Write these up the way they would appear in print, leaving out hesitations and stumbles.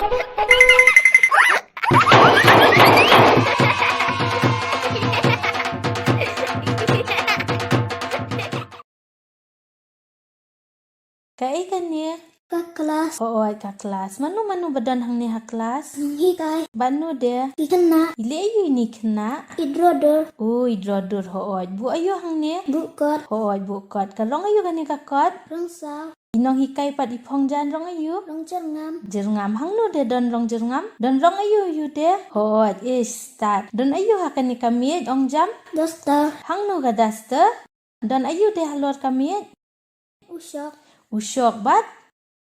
Kaigannya? Ka kelas. Hoy, ka kelas. Manu badan hang ni ha kelas? Hikai. Banu dia? Kikena. Ile ayu ini kena? Idrodor. Oh, idrodur hoy. Bu ayu hang ni? Bukot. Hoy, bu kot. Kalong ayu kan ni ka kot? Rangsau. Inong hikai pat ipong jan rong ayu? Rong jerngam. Jerngam hang nu de don rong jerngam? Don rong ayu de? Hoy, start. Don ayu ha kan ni kami ong jam? Doster. Hang nu ga daster? Don ayu de halor kami? Usok. Usyok bat?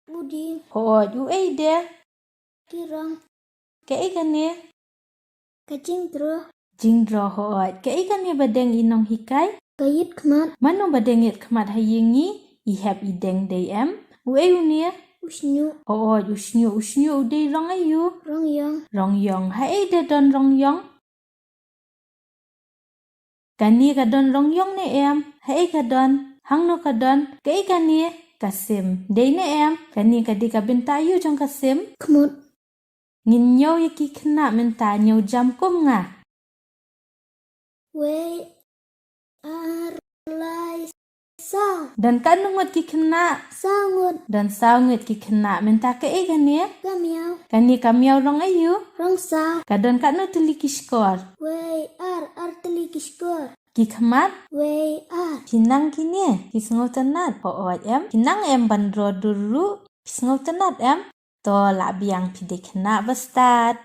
Budi. Hoy, uai de? Kirang. Kaigan ni? Kacingdro. Jingdro hoy. Kaigan ni badeng inong hikai? Kayit kemat. Manu badengit kemat hayingi? Ihap ideng deyem? Uai unia? Usnyu. Hoy, usnyu udai rong ayu? Rongyong. Rongyong. Hai de don rongyong? Kani ka don rongyong ni em? Hai ka don? Hang no ka don? Kaigan ni? Kasim. Day ni em? Kani ka di ka bintayu jong kasim? Kemut. Ngin nyaw yaki kena minta nyaw jam kum nga? We are like sao. Dan kanungot ki kena? Sangut. Dan saungut ki kena minta ke gani? Kamiau. Kani kamiaw rong ayu? Rongsau. Kadon kanu tuli ki skor? We are teli kiskor. Ki kemat? We are. Kinang kini? Kisngau tenat? Ho'ot em? Kinang em bandro dulu? Kisngau tenat em? To labiang pide kena bestat.